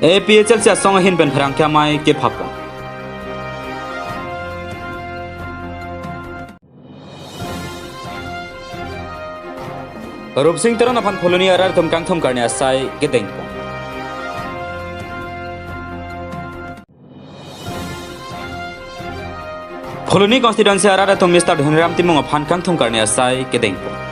APHL sia song hin pen pherang kya mai ke phapon Rup Singh Taran aphan pholoni arar thum kang thum karne asai ke tengpo Pholoni constituency arar thum Mr. Dhunram Timong aphan kang thum karne asai ke tengpo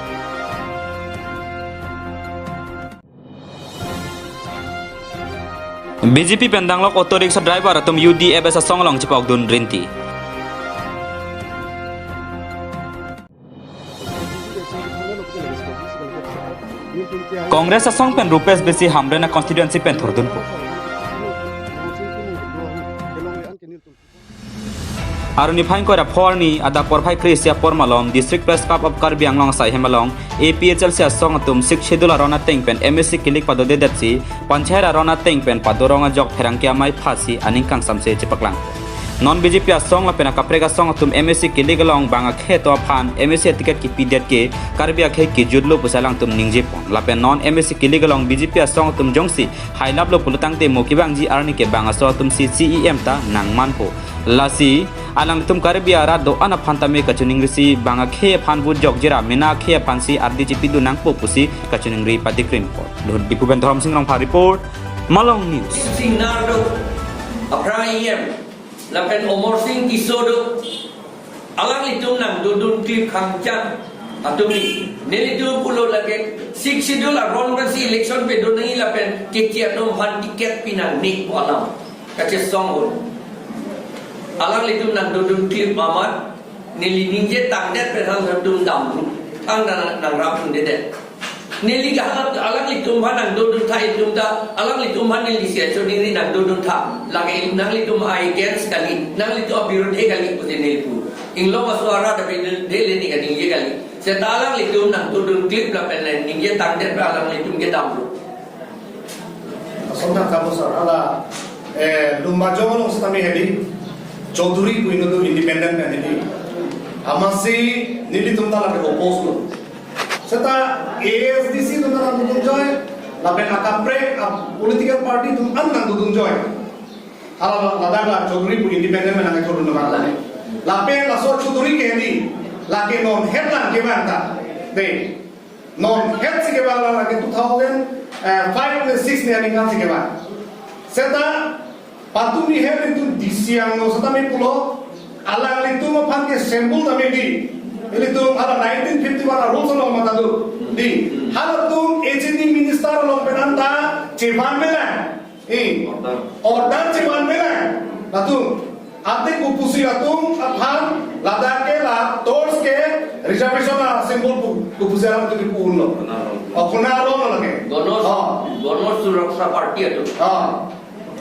BJP pendanglok auto rickshaw driver atum UDF asa songlong chipok dun rinti Congress asong pen Rupesh besi hamrena constituency pen thordun ko Aruni phain ko ra phorni ada porphai krisia pormalom district press club of Karbi Anglong sai hemalong APHL sia song atum sik schedule arona teng pen MSC kilik padode datsi panchayat arona teng pen padoronga jok pherangkia mai phasi aning kang samse chipaklang non BJP asong la pena kaprega song atum MSC kilik along banga khe to phan MSC ticket ki pidet ke Karbi akhe ki judlo pusalang tum ningje pon la pen non MSC kilik along BJP asong atum jongsi hailap lo pulutang te mokibang ji arni ke banga so atum CEM ta nangman po lasi alang tum Karbi ara do ana phantame kachuning risi banga khe phan bu jok jera mena khe phansi RDGP du nang po pusi kachuning ri patikrim po dipu ben thoram sing rong pha report Malong News Sinardo Aprayem lapen omor sing kisodo alang litum nang dudun klip khangchan atumi nelitu pulo lage sik sidul aron rasi election pe donai lapen kekia dom han tiket pinang nik alam kache songon alang litum nang dudun klip mamat neli ninje tangdet pe thang dum dam tang nang rapun dedet neli gahalat alang litum han nang dudun thai dum da alang litum han neli sia choni nang dudun tha lage nang litum ai gens kali nang litum abirudhe kali pute nelipu inglo maswara da pe dele ni kali ye kali se alang litum nang dudun clip la pen ninge tangdet pra alang litum ge dam sonda kabosar ala lumba jomong stami hedi Chaudhary puinodu independent candidate amasi nili tumta la oppose lo seta ASDC tumta la joy la pen akapre political party tum annang dudun joy ala ladagla Chaudhary pu independent mena ke chodun na la la pen la so Chaudhary ke di la ke non headline ke banta de non head se ke bala la ke 2005 ne 6 ne ani kan se ke ba seta patuni hele tu disiang no seta me pulo ala ali tu mo phan ke symbol da me di ele tu ala 1951 rules no mata du di hala tu HND minister lo penanta chevan mela order chevan mela latu ate ko pusi atum aphan lada ke la tors ke reservation la symbol ko pusi ala tu purno apna lo no lage gonor suraksha party atu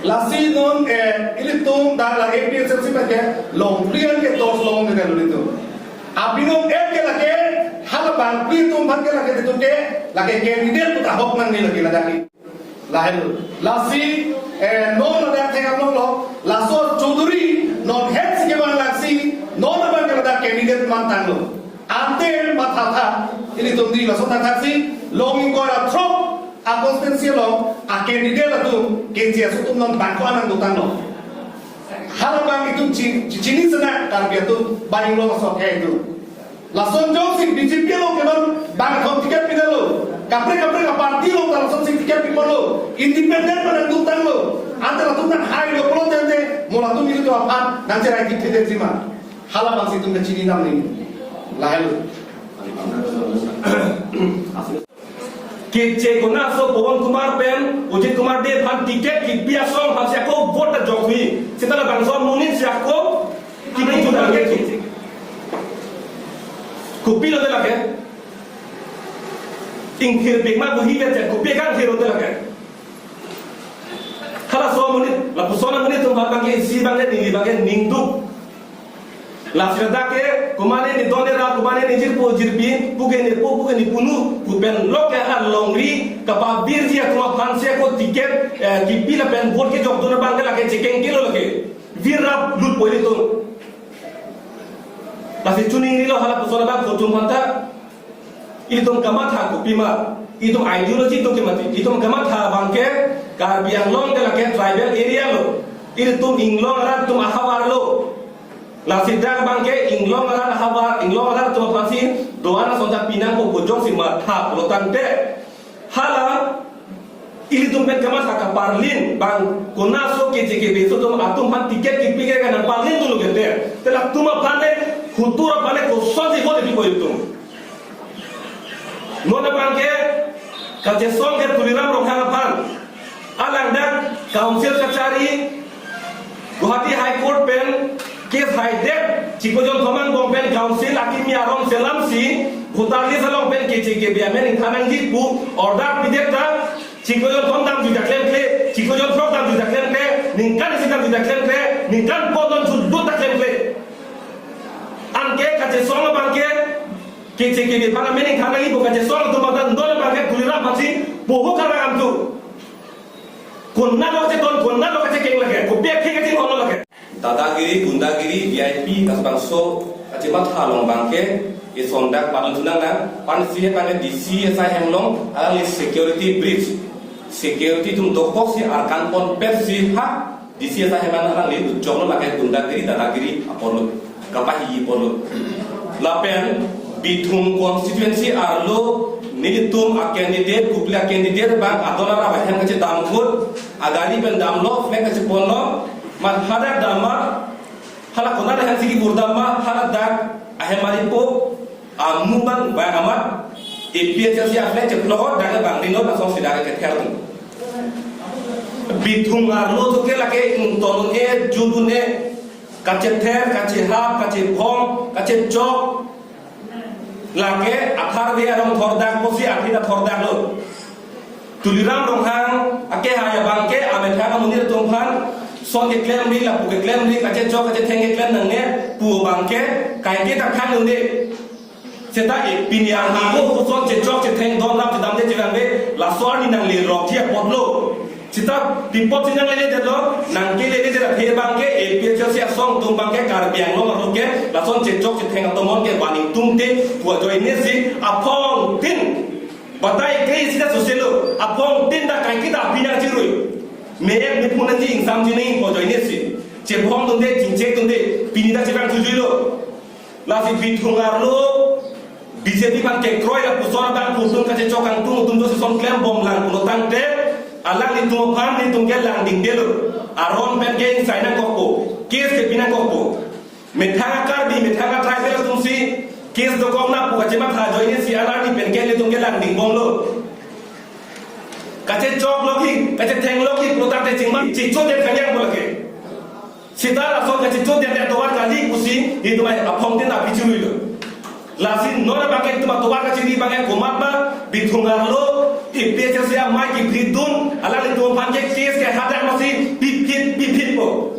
lasi non ilitum da la APHL si pake long plian ke tors long de lito abino ek ke lage hala bang plitum bang ke lage tu ke lage candidate puta hok nang ni lage lagi lahir lasi non ada thega non lo laso Chaudhary non heads ke bang lasi non bang ke lage candidate man tang lo ante matha tha ilitum di laso ta thaksi longing ko ra thro a constituency lo a candidate atu kenji asutum non bangko anang dutang lo hala bang itu chini sana Karbi atu bang lo so ke itu lason jong sing BJP lo ke non bang khom tiket pinalo kapre ka party lo ta lason sing tiket pinalo independent man dutang lo ante la tutan hai lo polo de mola tu milu to apan nang cerai ki thede jima hala bang situm ke chini nam ni lahel Kece guna so Pawan Kumar pen Ujit Kumar de han tiket ki biasong han siako vote ta jokwi sitala bangso munin siako ki ni juda lage ki kupi lo de lage ingkir bigma buhi ke je kupi kan hero de lage khala so munin la pusona munin tum bang si bang ni bang ningdu la firda ke kumane ni donde ra kumane ni jirpo jirbin puge ni punu kuben loke har longri kapa birji kuma phanse ko tiket ki pila pen vote ke jok dona bang lage checking kilo lage virra lut poli to la se chuni ni lo hala pusona bang ko tum hanta idom kama tha kupima idom ideology to ke mati idom kama tha bang ke Karbi Anglong ke laki tribal area lo. Ini tum Inglong arat tum ahawar lo. La sidang bangke Inglong arat ahawar, Inglong arat tum pasi doana sonda pinang ko bojong si matha lo tante. Hala ili tum pet kamas aka parlin bang konaso ke jeke beso tum atum han tiket kipike kan parlin tu lo gete. Tela tuma pane hutura pane ko sozi ko de ko itum. Nona bangke kaje song ke tuliram rohang pan. Alang dak council kacari Guwahati High Court pen case high debt Cikojon Komang Bong pen council akimi arom selam si Bhutarli salong pen ke biamen thanang di pu order bideta Cikojon kondam juda claim kle Cikojon program juda claim kle ningkan sidang juda claim kle ningkan podon juda claim kle anke kaje song bangke ke bana mening thanang ibu kaje song tu madan dole bangke kulira bangsi boho karang amtu Kunna lo kace keng lage ko be keng kace ono lage dadagiri gundagiri VIP kasbangso kace mat halong bangke e sondak palun tunangan pan sihe pane DC sa hemlong ali security breach security tum dokok si arkan pon persi ha DC sa hemana ali jongno lage gundagiri dadagiri apolo kapahi polo lapen bithum constituency arlo Nilitum a candidate, kupla candidate bang adolara bahan kace damkut agari pen damlo flex kace ponlo man hada dama hala kona da sigi burdama hala dak ahemari po amu bang bang amat APHC a flex ceplo daga bang dino na song sidara ke therun bithum arlo to ke lake tonun e judune kace ther kace hap kace phom kace chok lake akhar dia rong thordak posi akhida thordak lo tuliram rong hang ake haya bangke ame thanga munir tongphan son ke klem ri la pu ke klem ri kache chok kache thenge klem nang ne pu bangke kai ke tak khang ne seta e pinyang ha ko son che chok che theng don ram dam de jilang be la sor ni nang le rok thia potlo Cita pipot sinang lele jadlo nangke lele jada phe bangke APHC song tum bangke karbiang lo maroke lason cecok ceteng atomon ke baning tumte buat join nesi apong tin batai kei sida soselo apong tin da kai kita biang jirui me punan ji insam jini buat join nesi cepong tunde cincek tunde pinida cepang tujulo lasi bithungar lo BJP bangke kroy la pusona bang pusung ka cecok kang tum tum son klem bom lang pulo tangte alang ni tumo pan ni tungke lang ding delo aron pen gen saina kokko kes ke pina kokko methanga kar di methanga tribal tumsi kes do kongna pu kachema tha joine si ala ni pen gen ni tungke lang ding bom lo kache chok loki kache theng loki protate chingma chicho de khanyang bolake sitara so kache chok de towar kali kusi hi tumai aphong de na pichuri lo lasin nora bakai tuma towar ka chiri bagai komatba bithungar lo APHC mai ki bridun ala ni to panjek kes ke hada masi pipit po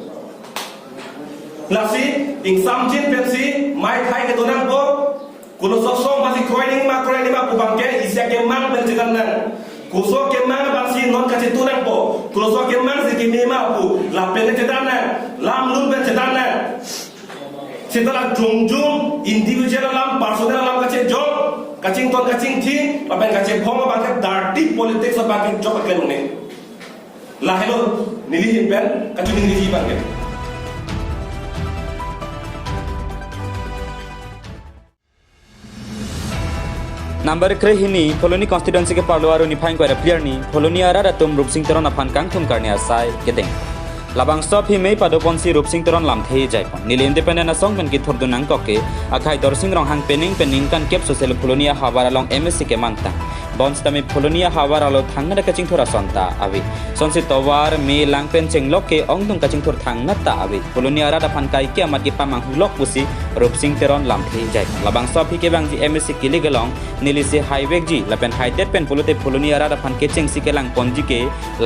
lasi ing samjin pensi mai thai ke donang po kulo sosong masi kroining ma pu bangke isya ke mang ben jiganan kuso ke mang basi non ka tunang po kulo so ke mang si ke mema pu la pele jedana lam lun ben jedana setelah jung individual lam personal lam kace jong kacing ton kacing thi papen kace phoma bangke dirty politics of bangke jok klem ne la hello nili pen kacing nili bangke Number kre hini Pholoni constituency ke parloaro ni phaing ko player ni Pholoni ara ratum Rupsing Toron apan kang thum karne asai keteng labang stop hi mei padopon si Rupsing Toron lam thei jaipon nil independent asong pen ki thordunang koke akhai dorsing rong hang pening kan kep social Pholoni hawara long MSC ke mangta bons tami Pholoni hawara lo thangna da kaching thora sonta awi sonsi towar me langpen chenglok ke ongtung kaching thor thangna ta awi Pholoni ara da phan kai ke amat ki pamang hulok pusi Rupsing Toron lam thei jai labang stop hi ke bang ji MSC kiligalong nilisi highway ji lapen high pen polote Pholoni ara da phan ke cheng si ke lang ponji ke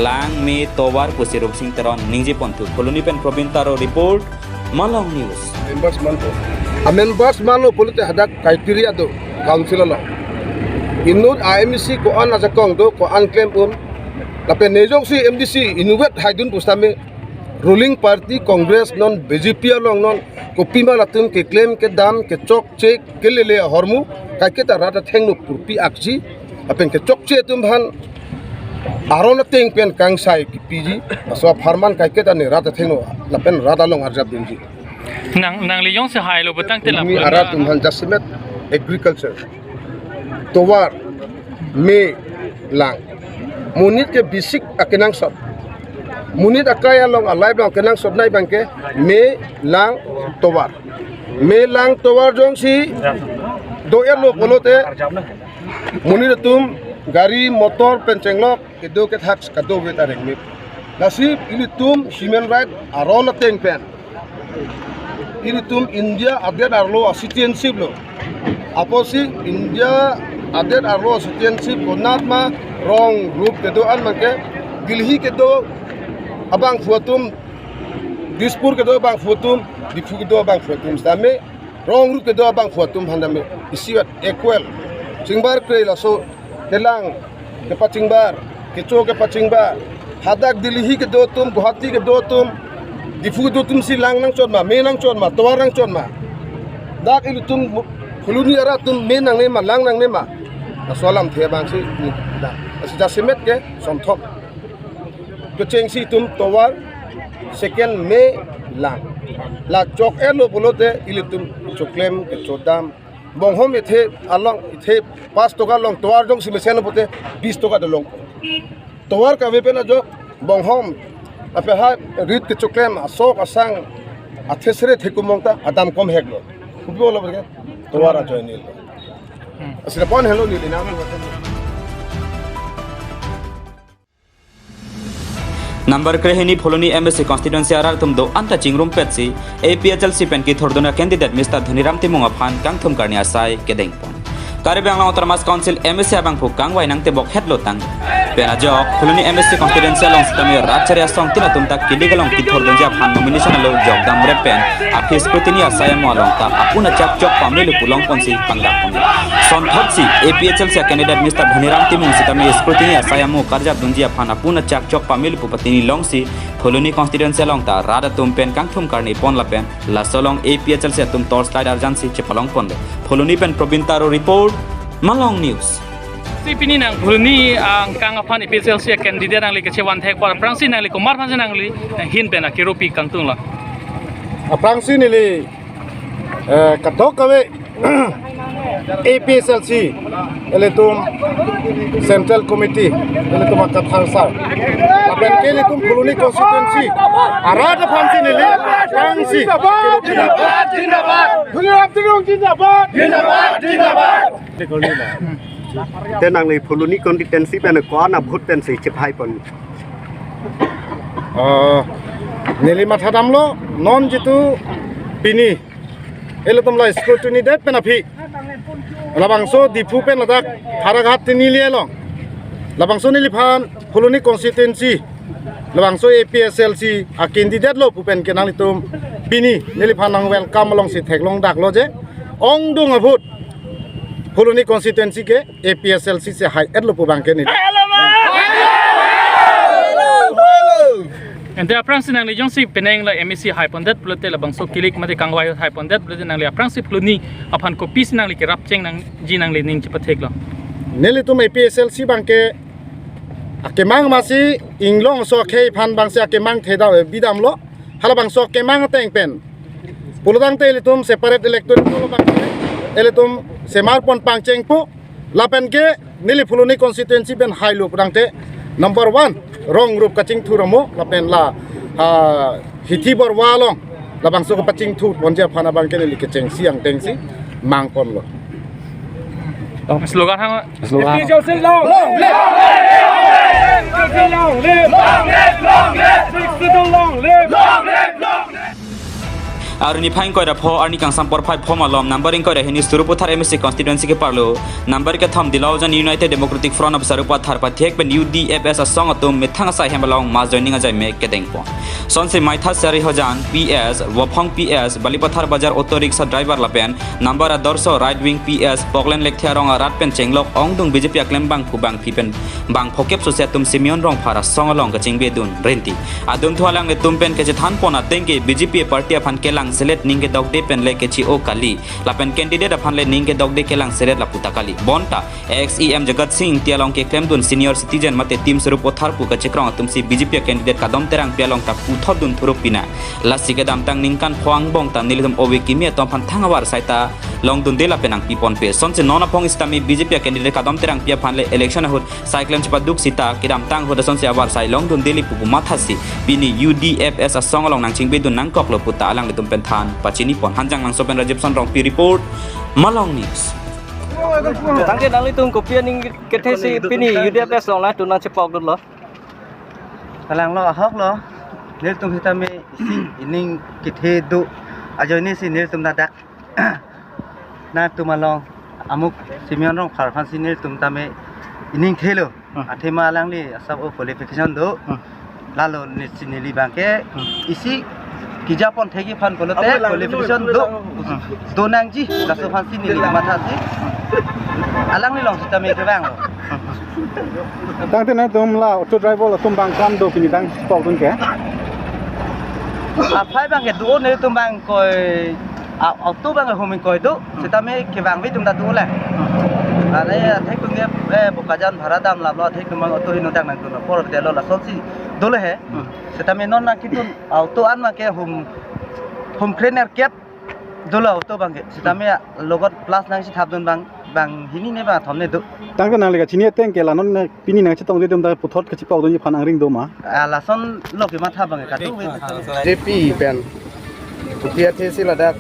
lang me towar pusi Rupsing Toron ningji pontu Pholoni pen probintaro report Malong News members malo polote hadak criteria do council lo inut IMC ko an ajakong do ko an claim lapen nejong si MDC inuwet haidun pustame ruling party congress non BJP long non ko pima latum ke claim ke dam ke chok che ke lele hormu kai ke ta rata thengnu purpi akji apen ke chok che tum han aron teng pen kang sai PG so farman kai ke tani rata theno la pen rata long arjab dinji nang li yong se hai lo batang te la mi arat tum han jasmet agriculture towar me lang munit ke bisik akenang sot munit akaya long alai bang kenang sot nai bang ke me lang towar jong si do elo polote munit tum gari motor pencenglok kedo ke tax kado wet arek mit nasib ini tum human right aron teng pen ini tum India adet arlo citizenship lo aposi India adet arlo citizenship konat ma wrong group kedo an make Delhi kedo abang fuatum Dispur kedo abang fuatum difu kedo abang fuatum stame wrong group kedo abang fuatum handame isiwat equal singbar kre la so kelang ke pacingbar keco ke pacingbar hadak Delhi kedo tum Guwahati kedo tum difu kedo tum si lang nang chon ma me nang chon ma towar nang chon ma dak ilu tum khuluni ara tum me nang ne ma lang nang ne ma asolam the bang si da asi jasimet ke somthok to cheng si tum towar second me lang la chok elo bolote ilu tum choklem ke chodam bonghom ethe along ethe 5 toka long towar jong si mesen pote 20 toka de long towar ka vepe na jo bonghom ape ha rit ke choklem asok asang athesre thekumongta adam kom heglo kubo lo berke towar a joinil asira pon hello ni na number क्रेहनी फोलोनी एमएससी constituency आर तुम दो अंता चिंगरूम पेटसी एपीएचएलसी पेन की थोड़दोना कैंडिडेट मिस्टर धनीराम तिमुंगा फान कांग थुम करनी आसाई के देंगपोन Karibang Autonomous Council MSC abang pukang wai nang tebok head lotang pena jok khuluni MSC confidential long stami ratcharia song tina tumta kiligalong kithor donja phan nomination lo jok dam repen aphi scrutiny saya molong ta apuna chak chok pamilu pulong ponsi pangga poni son thotsi APHL se candidate Mr Dhaniram Timung sitami scrutiny saya mo karja donja phan apuna chak chok pamilu pupatini long si khuluni constituency long ta rada tumpen kangthum karni pon lapen la solong APHL se tum torchlight urgency chepalong pon khuluni pen probintaro report Malong News. Si pini nang bulni ang kang apan ipsel sia candidate nang li kechewan thek par prangsi nang li kumar phan nang li hin pena kiropi kangtung la aprangsi ni li katok kawe APSLC eletum Central Committee eletum akat hansar apen ke eletum koloni constituency arada phamsi ni li prangsi jindabad jindabad Dhaniram Timung jindabad jindabad jindabad tenang li koloni constituency pen ko na bhut pen si chipai pon nili mathadam lo non jitu pini eletum la scrutiny det pen aphi labangso dipu pen ladak haraghat tini lielong labangso nili phan koloni constituency labangso APSLC a candidate lo pupen kenang litum pini nili phan nang welcome long si theklong dak lo je ong dung abut koloni constituency ke APSLC se high at lo pubang ke ni and the prangsi nang li jong si peneng la MEC high pondet plote la bangso kilik mate kangwai high pondet plote nang li prangsi pluni apan kopis nang li kirap cheng nang ji nang li ning chipathek lo neli tum APSLC bangke akemang masi inglong so khei phan bangse akemang theda bidam lo hala bangso akemang teng pen pulodang te litum separate electoral lo bangke eletum semar pon pangcheng pu lapen ke nili fuluni constituency ben high lo prangte number 1 wrong group kaching thuramo lapen la hithi bor walong la bangso ko paching thu bonja phana bangke nili kecheng siang tengsi mang pon lo slogan hang slogan Aruni phain koi rapho arni kang sampor phai phomalom numbering koi rahini suruputhar MSC constituency ke parlo number ke tham dilaujan United Democratic Front of Sarupathar pathek ben UDFS asong atum mithang sa hemalong ma joining ajai me ketengpo sonse maitha sari hojan PS wafang PS Balipathar bazar auto rickshaw driver lapen number adorso right wing PS Poklen lekthiarong rat pen chenglok ongdung BJP aklem bang kubang pipen bang phokep sosetum Simeon rong phara songalong ka chingbe dun renti adum thualang le tumpen ke je than pona tengke BJP party aphan kelang kelang selet ningke dogde pen le ke chi o kali lapen candidate apan le ningke dogde kelang selet la puta kali bonta XEM Jagat Singh tialong ke claim dun senior citizen mate tim serup othar pu ka chekrong tumsi BJP candidate kadom terang pialong ta puthot dun thurup pina lasi ke dam tang ningkan phwang bong ta nilithum owe kimi tom phan thangawar saita long dun dela penang pipon pe sonche nona phong istami BJP candidate kadom terang pia phan le election hut cyclone chipaduk sita kidam tang hoda sonche awar sai long dun deli pu mathasi bini UDFS asong along nang chingbe dun nang kok lo puta alang litum pen than pachini pon hanjang nang sopen Rajib Son rong pi report Malong News Tangke nang litung kopian ning ketesi pini UDFS long la tunang cepok dun lo. Kalang lo ahok lo. Nil tum kita me ining kithe du ajo ini si nil tum dadak. Na tum along amuk simion rong phar phan si nil tum tame ining thelo. Athe ma lang li sab o qualification do. Lalo ni sinili bangke isi kijapon thegi phan kolote qualification do nangji kaso phan si nili mathasi. Alang ni long kita me kebang lo. Tang tena tum la auto driver la tum bang kam do pini tang spok dun ke phai bang ke do ne tum bang koi auto bang homing koi do kita me kebang vi tum da do la ale thai kum ge bokajan bhara dam la lo thai kum bang auto hinu tang nang do por de lo la sonsi do le he kita me non na kitun auto an ma ke home trainer cap do la auto bang ke kita me logot plus nang si thap dun bang hini ne ba thomne do tang ke nang le ka chini teng ke la non pini nang chitong de dum da puthot ka chipok dun phan angring do ma la son lo ke ma tha bang ka do JP pen PRTC ladak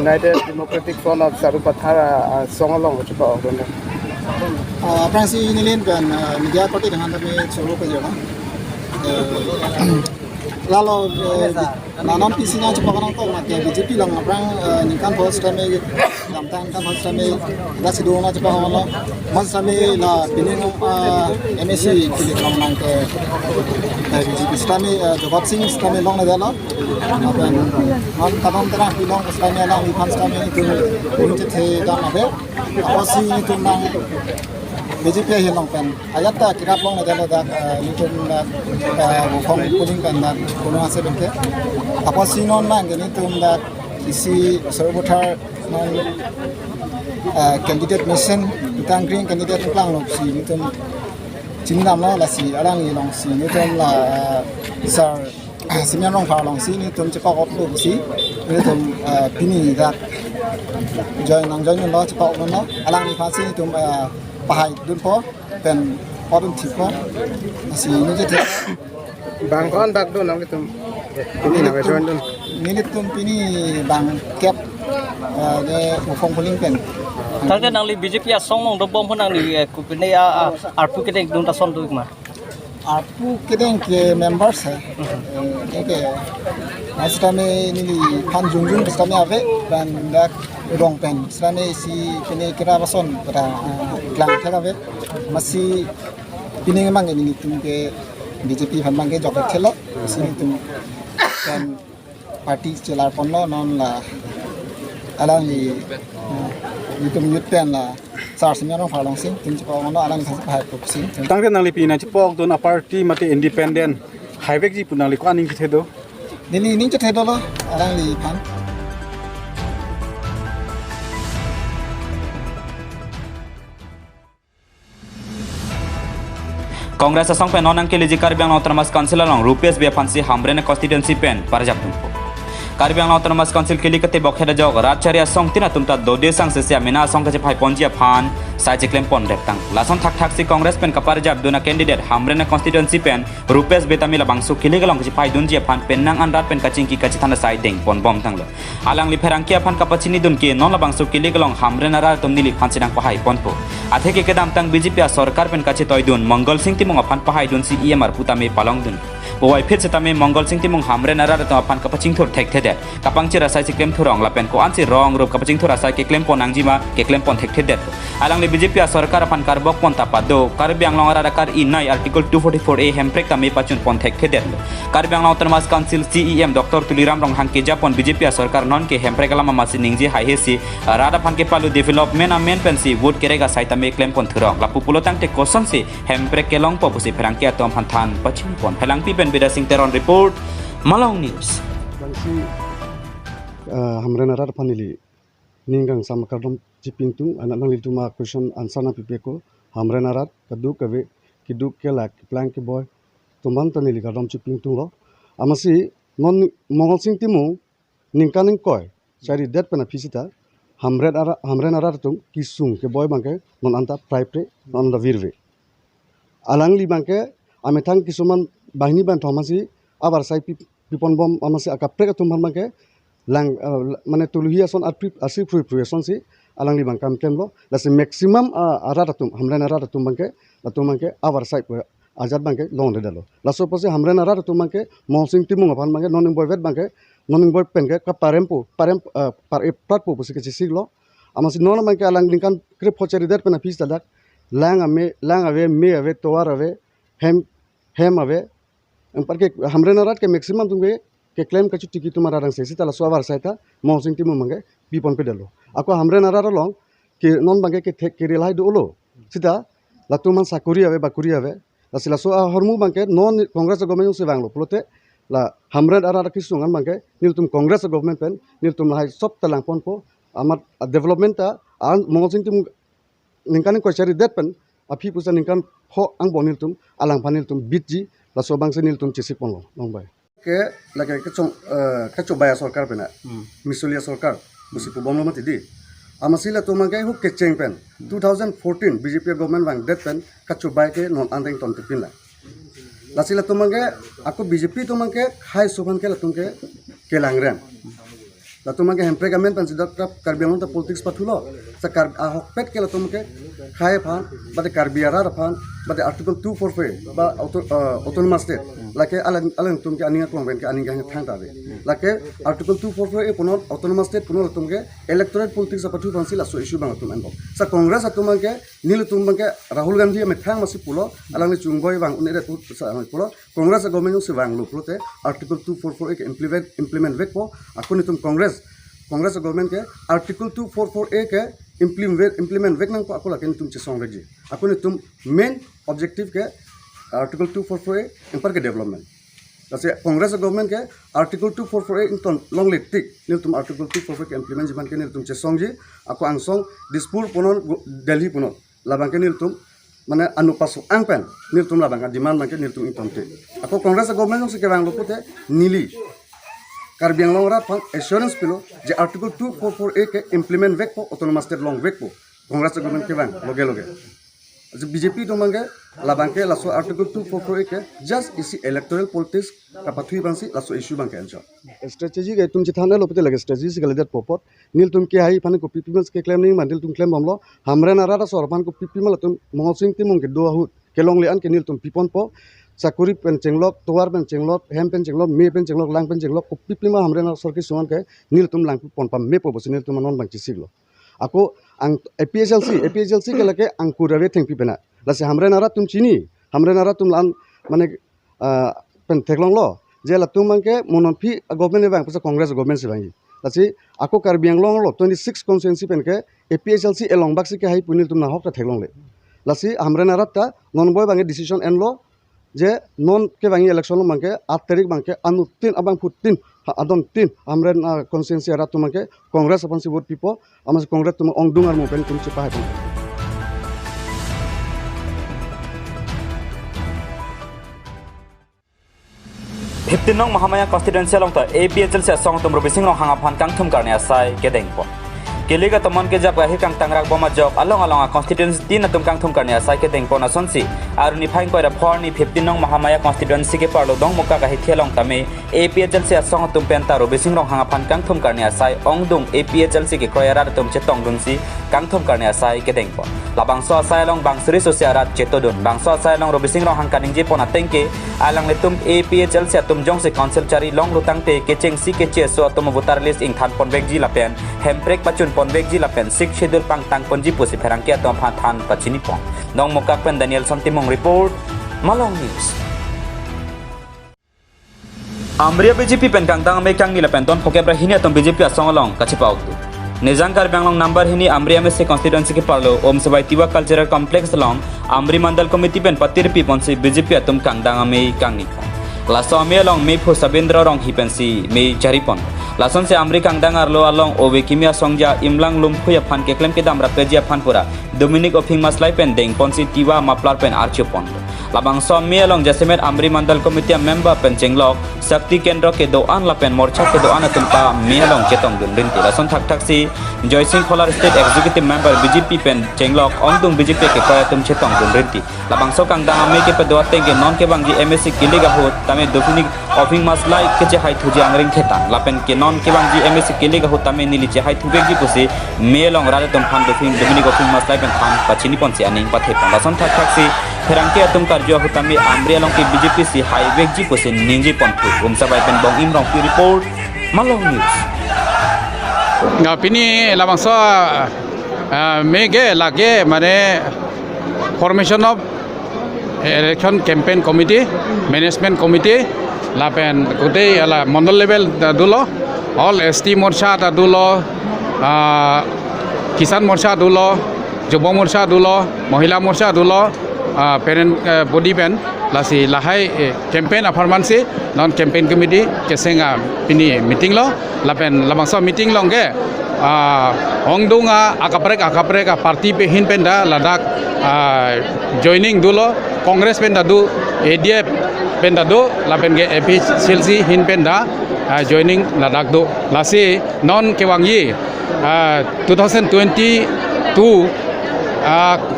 United Democratic Front of Sarupathara songalong chipa ogone Fransi nilin pen media party dengan tapi solo ke jona lalu nanon PC nya cepat orang tahu mati BJP lang aprang nikan first time lamtang kan first time rasi dua na cepat orang first time la pining MSC kili lang nang ke BJP stami Jagat Singh stami long na dala apan man kadam terang pilong stami lang ni first time itu unit the dam abe aposi itu nang BJP hilang pen ayat ta kirap long na dala dak itu bukan kuning pen dan kuno ase bengke apa sih non mang ini tuh dak isi serbutar non candidate mission tentang green candidate pelang lo si itu jingnam lo la si alang ni long si itu la sar simian long phar long si ni tuh cepak lo si itu pini dak join lo cepak lo alang ni pasti itu pahai dun po pen orang tipe si ini jadi bang kon bak do nang litum pini nang join dun ini tuh pini bang cap de ufong puling pen Tangke nang li BJP asong long dobong pun nang li kupine arpu kedeng dun ta son tu ma. arpu kedeng ke members hai ke astame ni pan jungjung astame ave dan dak rong pen astame si kene kira bason pada klang thave masih pining mang ini tum ke BJP pan mang ke jok thelo sini tum kan parti celar ponno non la alang ni tum yut pen la sar simya rong phalong sing tum chipa ngono alang khas phai pop sing tang ke nang le pina chipok dun a party mate independent highway ji punang le ko aning kithe do nini ning che thedo lo alang li pan Kongres asong pen nonang ke leji Karbiang Autonomous Council along Rupees be fancy Hambrene constituency pen parjap tumpo Karbiang Autonomous Council kili kate bokheda jog Ratcharia song tina tumta dode sang sesia mena song ke phai ponjia phan sai jeklem pon reptang lason thak thak si Congress pen kapar jab duna candidate Hambrene constituency pen Rupees be tamila bangsu kili galong ke phai dunjia phan pen nang anrat pen kaching ki kachithana sai deng pon bom tanglo alang li pherangkia phan kapachini dun ke non la bangsu kili galong Hambrene ra tumni li phan sinang pahai ponpo athe ke kedam tang BJP sarkar pen kachi toy dun Mongol Singh timong phan pahai dun si EMR putame palong dun Bawai fit setame Mongol Singh timong Hambrene ra ta phan kapaching thur thek thede kapang chira sai siklem thurong la pen ko ansi rong rup kapaching thura sai ke klem pon angjima ke klem pon thek thede alang li BJP sarkar phan karbok pon tapado Karbiang long ra kar inai article 244A hemprek tame pachun pon thek thede Karbiang Autonomous Council CEM Dr Tuliram rong hangke japon BJP sarkar non ke hemprek lama masi ningji hai hesi rada phan ke palu development amen pensi vote kerega sai tame klem pon thurong la pupulo tang te koson se hemprek ke long po pusi pherangkia tom phan than paching pon phelang pi pen beda sing teron report Malong News hamren arar panili ninggang sama kardom ciping tung anak nang litu ma question answer na pipeko hamren arar kiduk ke lak plank ke boy tuman tanili kardom ciping tung lo amasi non mongol sing timu ningkaning koy cari det pena pisita hamren arar tung kisung ke boy bangke non anta private non anta virve alang li bangke ametang kisuman bahini ban thomasi abar sai pipon bom amasi akapre tumhan bangke lang mane tuluhia son asri fruition si alang li bangkam kemlo lasi maximum araratum hamren araratum bangke abar sai ajat bangke long de dalo laso pose hamren araratum bangke monsing timung apan bangke noning boy vet bangke noning boy pen ke par epratpo pose ke siglo amasi nona bangke alang lingkan krip hocheri det pena pis dadak lang ave me ave towar ave hem ave emparke hamren arat ke maximum tumge ke claim kachu tiki tumara rang sesi tala suavar saita monsing timu mange pipon pedalo ako hamren arara long ke non bange ke relai do lo sita latuman sakuri ave lasila so hormu bange non congress government se banglo plote la hamren arara kisungan bange niltum congress government pen niltum hai sop talang ponpo amar development ta monsing timu ningkan ko chari det pen api pusa ningkan ho ang bonil tum alang panil tum bitji la so bang senil tum chisi ponlo nong bai ke lagi kacau bayar sorkar pena misulia sorkar musi pu bomlo mati di amasila to mangai hu keceng pen 2014 BJP government bang det pen kacau bayar ke non andeng ton tipin la lasila to mangai aku BJP to mangai hai soban ke latung ke langren latung mangai hempre gamen pan sidak karbiangon ta politics pathulo sakar ahok pet ke latung mangai khai phan bade karbiara phan bade article 245 ba autonomous state lake alang tumke aninga kongben ke aninga thang tabe lake article 244 e ponot autonomous state ponot tumke electoral politics apathu pansi la so issue bang tum anbo sa congress atumke nil tumke rahul gandhi me thang masi pulo alang ni chungboy bang unere sa pulo congress government se bang lu pulote article 244 e implement vekpo akuni tum congress government ke article 244 e ke implement vek nang ko akula ken tum che song veji akuni tum main objective ke article 244 impar ke development lase congress government ke article 244 in ton long letik nil tum article 244 ke implement jiban ke nil tum che song ji aku angsong dispur ponon delhi ponon labang ke nil tum mane anu pasu angpen nil tum labang demand bang ke nil tum in tonte aku congress government se ke bang lopote nili karbiang long rat pan assurance pilo je article 244 ke implement vek po autonomous state long vek po congress government ke bang loge BJP to mange labangke laso article 244 ke just isi electoral politics kapathui bansi laso issue bangke anjo strategy ke tum chithana lopte lage strategy se galedat popot nil tum ke hai pan ko ppms ke claim ning mandil tum claim bomlo hamre narara sorpan ko ppm tum mongosing timung ke do hut ke long lian ke nil tum pipon po sakuri pen chenglok towar pen chenglok hem pen chenglok me pen chenglok lang pen chenglok ko ppm hamre na sorki suman ke nil tum lang pon pam me po bosinil tum non bang chisiglo aku ang APHLC ke lake ang kurave thengpi pena lase hamre nara tum chini hamre nara tum lan mane pen theklong lo je la tum mangke monon phi government bang pasa congress government se bangi lase aku karbiang long lo 26 constituency pen ke APHLC elong baksi ke hai punil tum na hok ta theklong le lase hamre nara ta non boy bangi decision en lo je non ke bangi election lo mangke 8 tarik bangke anu tin abang putin adon tin amren konsensi ara tumake congress upon si vote people amas congress tum ongdung ar mopen tum chipa hai 15 nong Mahamaya constituency long ta APHL se song tum robising long hanga phan kang thum karne asai kedeng po keliga tamon ke jab hi kang tangrak boma job along constituency tin tum kang thum karne asai kedeng po na sonsi aruni phain ko ra phorni 15 nong Mahamaya constituency ke parlo dong muka ka hi thelong tame APHL se song tum penta robising long hanga phan kang thum karne asai ongdung APHL se ke kroyara tum che tong dung si kang thum karne asai kedeng po labang so asai long bang suri sosiarat chetodun bang so asai long robising long hang kaning je pona tengke alang le tum APHL se tum jong se council chari long lutang te ke cheng si ke che so tum voter list ing than pon vek ji lapen hemprek pachun pon vek ji lapen sik schedule pang tang pon ji pusi pherang ke tom phan than pachini pon dong mokak pen Daniel Santimong report Malong News Amria BJP pen kang tang me kang ni lapen ton phoke pra hinia tom BJP asong long kachi pau tu Nizangkar Banglong number hini Amri MSC constituency ke parlo Om Sabai Tiwa cultural complex long Amri Mandal committee pen patirpi ponsi BJP atum kang dang ame kang ni laso ame long me pho Sabendra rong hi pensi me charipon lason se amri kang dangar lo along owe kimia songja imlang lum khuya phan ke klem ke dam ra pejia phan pura Dominic Oping maslai pen deng ponsi tiwa maplar pen archipon labang som mi along jasemet amri mandal komite member pen jenglok sakti kendra ke doan la pen morcha ke doan atumpa mi along chetong dun rinti lason thak thak si Joy Singh Kholar state executive member BJP pen jenglok ongtung BJP ke kaya tum chetong dun rinti labang so kang dang ame ke pedwa teng ke non ke bangji MSC kiliga hot tame Dominic Oping maslai ke je hai thuji angring khetan lapen ke non ke bangji MSC kiliga hot tame nili je hai thubek ji pusi mi along rada tum phan Dominic Oping maslai pen phan pachini ponsi aning pathe pen lason thak thak si Herangke atum karjo hutami amri along ke BJP si highway ji pusin ninji pontu sabai pen bong imrong pi report Malong News ngapini labangso mege lage mane formation of election campaign committee management committee lapen kutei ala mondol level dulo all ST morcha ta dulo kisan morcha dulo jobo morcha dulo mohila morcha dulo parent body pen lasi lahai campaign performance non campaign committee kesenga pini meeting lo lapen lamangso meeting long ke ongdunga akaprek party pe hin penda ladak joining dulo congress penda du ADF penda du lapen ge APCLC hin penda joining ladak du lasi non kewangi 2022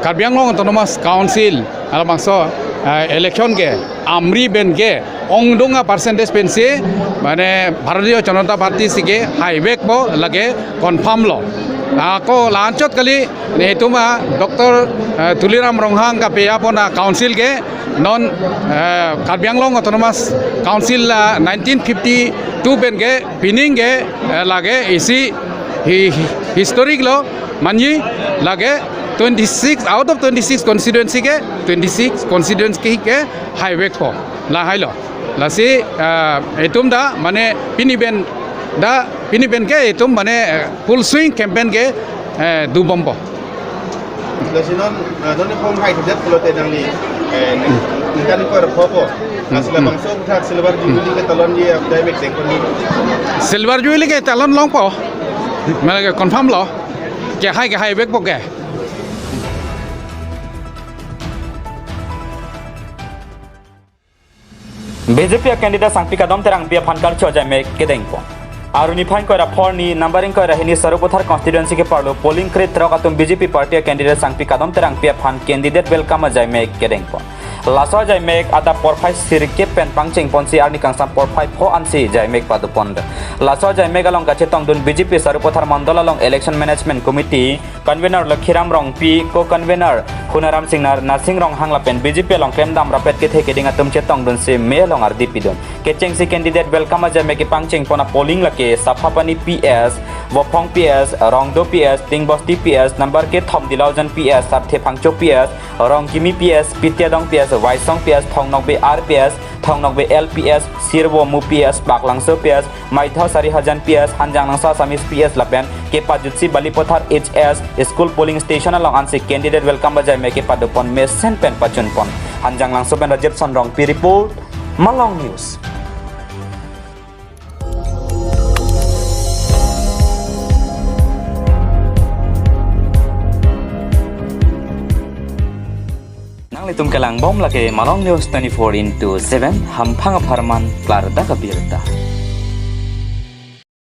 Karbi Anglong Autonomous Council alamangso election ke amri ben ke ongdunga percentage pensi mane Bharatiya Janata Party sike highway po lage confirm lo ako lanchot kali netuma Dr. Tuliram Ronghang ka peya pona council ke non Karbi Anglong Autonomous Council 1952 ben ke pining ke lage isi historic lo manji lage 26 out of 26 constituency ke 26 constituency ke highway ko la hailo la si etum da mane piniben ke etum mane full swing campaign ke du bombo Lasinon non pom hai thajat pulote dangli ingkan ko rapopo asla bangso thak silver jubilee ke talon ji apdai mek sek ni silver jubilee ke talon long po mane confirm lo ke highway po ke BJP candidate sangpi kadom terang pia phankar choja me kedeng po aruni phain koira phorni numbering koira hini sarupothar constituency ke parlo polling krit trok atum BJP party candidate sangpi kadom terang pia phan candidate welcome jai me kedeng po laso jai me ada porphai sirke pen pangching ponsi arni kangsam porphai pho ansi jai me padupond laso jai me galong kache tongdun BJP sarupothar mandal along election management committee convener Lakhiram Rongpi co convener Hunaram Singnar Narsing Rong hangla pen BJP long kem dam rapet ke the keding atum che tongdun se me long ar dipidon kecheng si candidate welcome jai me ke pangching pona polling lake Sapapani PS Wopong PS Rongdo PS Tingbosti PS number ke thom dilaujan PS Sapthe Phangcho PS Rongkimi PS Pityadong PS Waisong PS Thongnok be RPS Thongnok be LPS Sirwo Mu PS Baklangso PS Maithau Sari Hajan PS Hanjang Nangsa Samis PS lapen ke Pajutsi Balipothar HS school polling station along ansi candidate welcome bajai me ke padupon me sen pen pachun pon Hanjang Langso pen Rajib Sonrong Pi report Malong News Tum kelang bom lagi Malong News 24/7 hampang aparman klar da kabirta